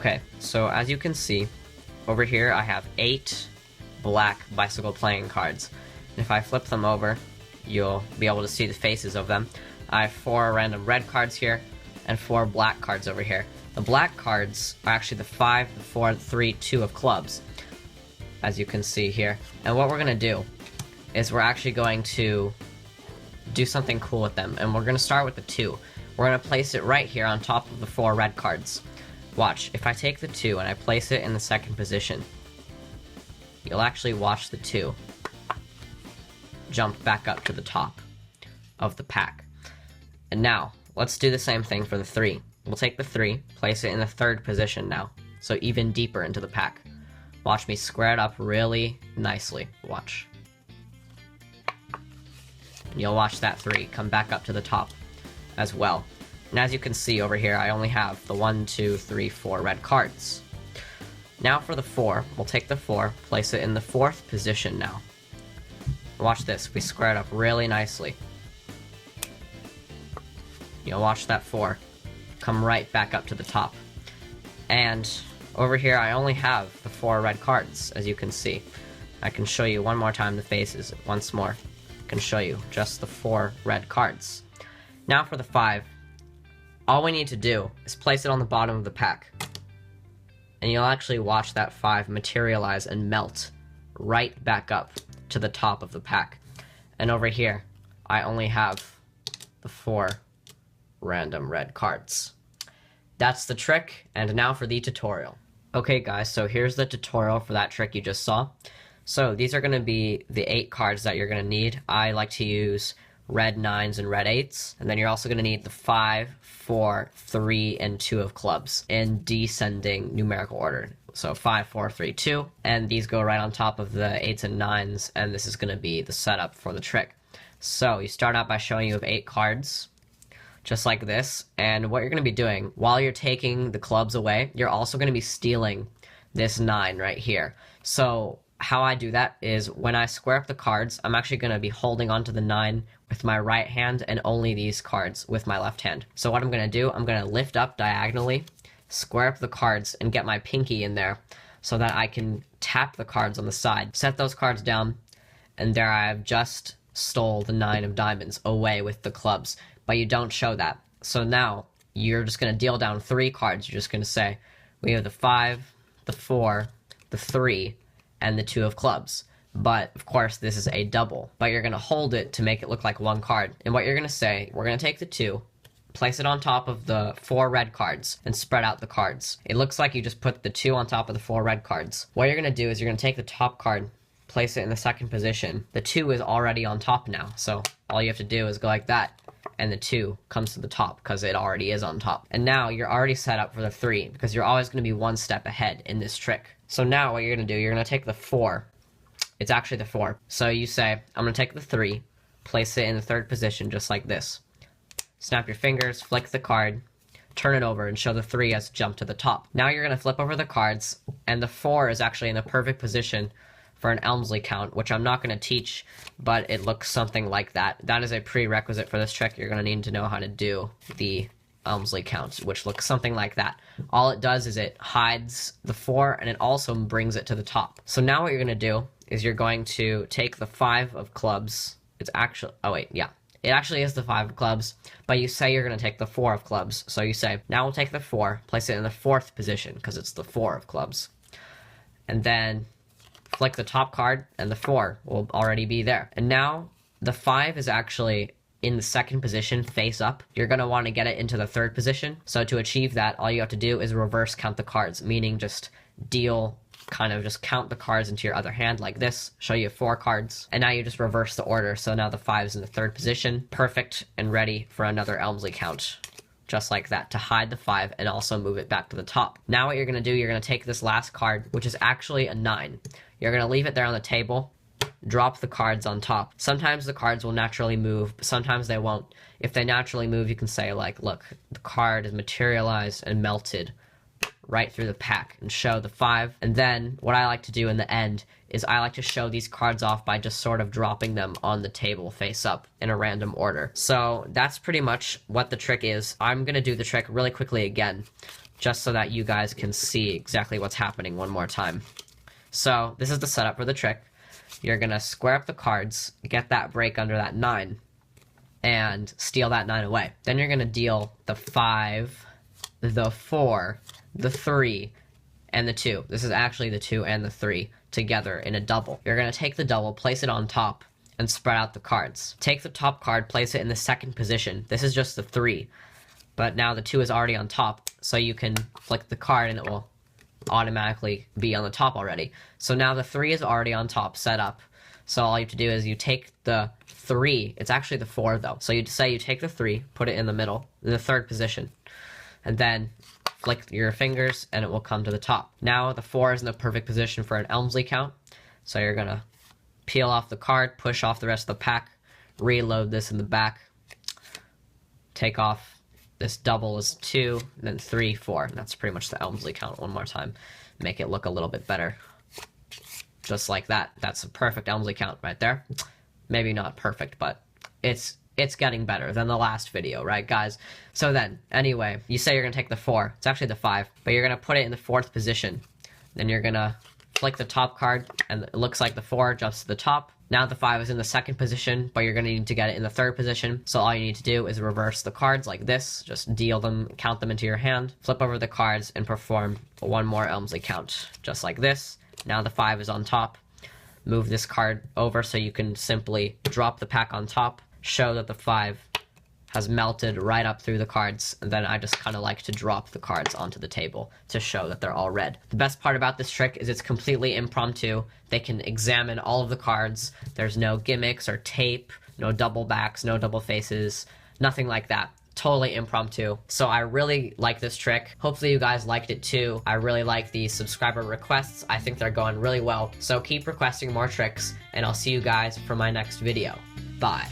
Okay, so as you can see, over here I have 8 black bicycle playing cards. If I flip them over, you'll be able to see the faces of them. I have 4 random red cards here, and 4 black cards over here. The black cards are actually the 5, the 4, the 3, 2 of clubs, as you can see here. And what we're going to do is we're actually going to do something cool with them, and we're going to start with the 2. We're going to place it right here on top of the 4 red cards. Watch, if I take the 2 and I place it in the second position, you'll actually watch the 2 jump back up to the top of the pack. And now, let's do the same thing for the 3. We'll take the 3, place it in the third position now, so even deeper into the pack. Watch me square it up really nicely. Watch. And you'll watch that 3 come back up to the top as well. And as you can see over here, I only have the 1, 2, 3, 4 red cards. Now for the 4, we'll take the 4, place it in the 4th position now. Watch this, we square it up really nicely. You'll watch that 4 come right back up to the top. And over here, I only have the 4 red cards, as you can see. I can show you one more time the faces, once more. I can show you just the 4 red cards. Now for the 5, all we need to do is place it on the bottom of the pack. And you'll actually watch that 5 materialize and melt right back up to the top of the pack. And over here, I only have the 4 random red cards. That's the trick, and now for the tutorial. Okay guys, so here's the tutorial for that trick you just saw. So these are going to be the 8 cards that you're going to need. I like to use red 9s and red 8s, and then you're also going to need the 5, 4, 3, and 2 of clubs in descending numerical order. So 5, 4, 3, 2, and these go right on top of the 8s and 9s, and this is going to be the setup for the trick. So you start out by showing you have 8 cards, just like this, and what you're going to be doing, while you're taking the clubs away, you're also going to be stealing this 9 right here. So how I do that is when I square up the cards, I'm actually going to be holding onto the 9 with my right hand and only these cards with my left hand. So what I'm going to do, I'm going to lift up diagonally, square up the cards, and get my pinky in there so that I can tap the cards on the side. Set those cards down, and there I have just stole the 9 of diamonds away with the clubs. But you don't show that. So now you're just going to deal down 3 cards. You're just going to say, we have the 5, the 4, the 3, and the 2 of clubs. But, of course, this is a double. But you're going to hold it to make it look like 1 card. And what you're going to say, we're going to take the 2, place it on top of the 4 red cards, and spread out the cards. It looks like you just put the 2 on top of the 4 red cards. What you're going to do is you're going to take the top card, place it in the second position. The 2 is already on top now, so all you have to do is go like that, and the 2 comes to the top because it already is on top. And now you're already set up for the 3 because you're always going to be 1 step ahead in this trick. So now what you're going to do, you're going to take the 4. It's actually the 4. So you say, I'm going to take the 3, place it in the third position just like this. Snap your fingers, flick the card, turn it over, and show the 3 as jump to the top. Now you're going to flip over the cards, and the 4 is actually in the perfect position for an Elmsley Count, which I'm not going to teach, but it looks something like that. That is a prerequisite for this trick. You're going to need to know how to do the Elmsley Count, which looks something like that. All it does is it hides the 4, and it also brings it to the top. So now what you're going to do is you're going to take the 5 of clubs. It's actually, oh wait, yeah. It actually is the 5 of clubs, but you say you're going to take the 4 of clubs. So you say, now we'll take the 4, place it in the 4th position, because it's the 4 of clubs. And then flick the top card, and the 4 will already be there. And now the 5 is actually in the second position, face up. You're going to want to get it into the third position. So to achieve that, all you have to do is reverse count the cards, meaning just just count the cards into your other hand like this, show you 4 cards, and now you just reverse the order. So now the 5 is in the third position, perfect and ready for another Elmsley Count. Just like that, to hide the 5 and also move it back to the top. Now what you're going to do, you're going to take this last card, which is actually a 9. You're going to leave it there on the table, drop the cards on top. Sometimes the cards will naturally move, but sometimes they won't. If they naturally move, you can say like, look, the card is materialized and melted right through the pack, and show the 5. And then what I like to do in the end is I like to show these cards off by just sort of dropping them on the table face up in a random order. So that's pretty much what the trick is. I'm going to do the trick really quickly again. just so that you guys can see exactly what's happening one more time. So this is the setup for the trick. You're going to square up the cards, get that break under that 9, and steal that 9 away. Then you're going to deal the 5, the 4, the 3, and the 2. This is actually the 2 and the 3 together in a double. You're going to take the double, place it on top, and spread out the cards. Take the top card, place it in the second position. This is just the 3, but now the 2 is already on top, so you can flick the card and it will automatically be on the top already. So now the 3 is already on top, set up. So all you have to do is you take the 3, it's actually the 4 though. So you say you take the 3, put it in the middle, in the third position, and then flick your fingers and it will come to the top. Now the 4 is in the perfect position for an Elmsley count. So you're gonna peel off the card, push off the rest of the pack, reload this in the back, take off this double is 2, and then 3, 4. And that's pretty much the Elmsley count one more time. Make it look a little bit better. Just like that. That's a perfect Elmsley count right there. Maybe not perfect, but it's getting better than the last video, right, guys? So then, anyway, you say you're going to take the 4. It's actually the 5, but you're going to put it in the 4th position. Then you're going to flick the top card, and it looks like the 4 jumps to the top. Now the 5 is in the second position, but you're going to need to get it in the third position. So all you need to do is reverse the cards like this. Just deal them, count them into your hand, flip over the cards, and perform one more Elmsley count, just like this. Now the 5 is on top. Move this card over so you can simply drop the pack on top, show that the 5 has melted right up through the cards, and then I just kind of like to drop the cards onto the table to show that they're all red. The best part about this trick is it's completely impromptu. They can examine all of the cards. There's no gimmicks or tape, no double backs, no double faces, nothing like that. Totally impromptu. So I really like this trick. Hopefully you guys liked it too. I really like the subscriber requests. I think they're going really well. So keep requesting more tricks, and I'll see you guys for my next video. Bye.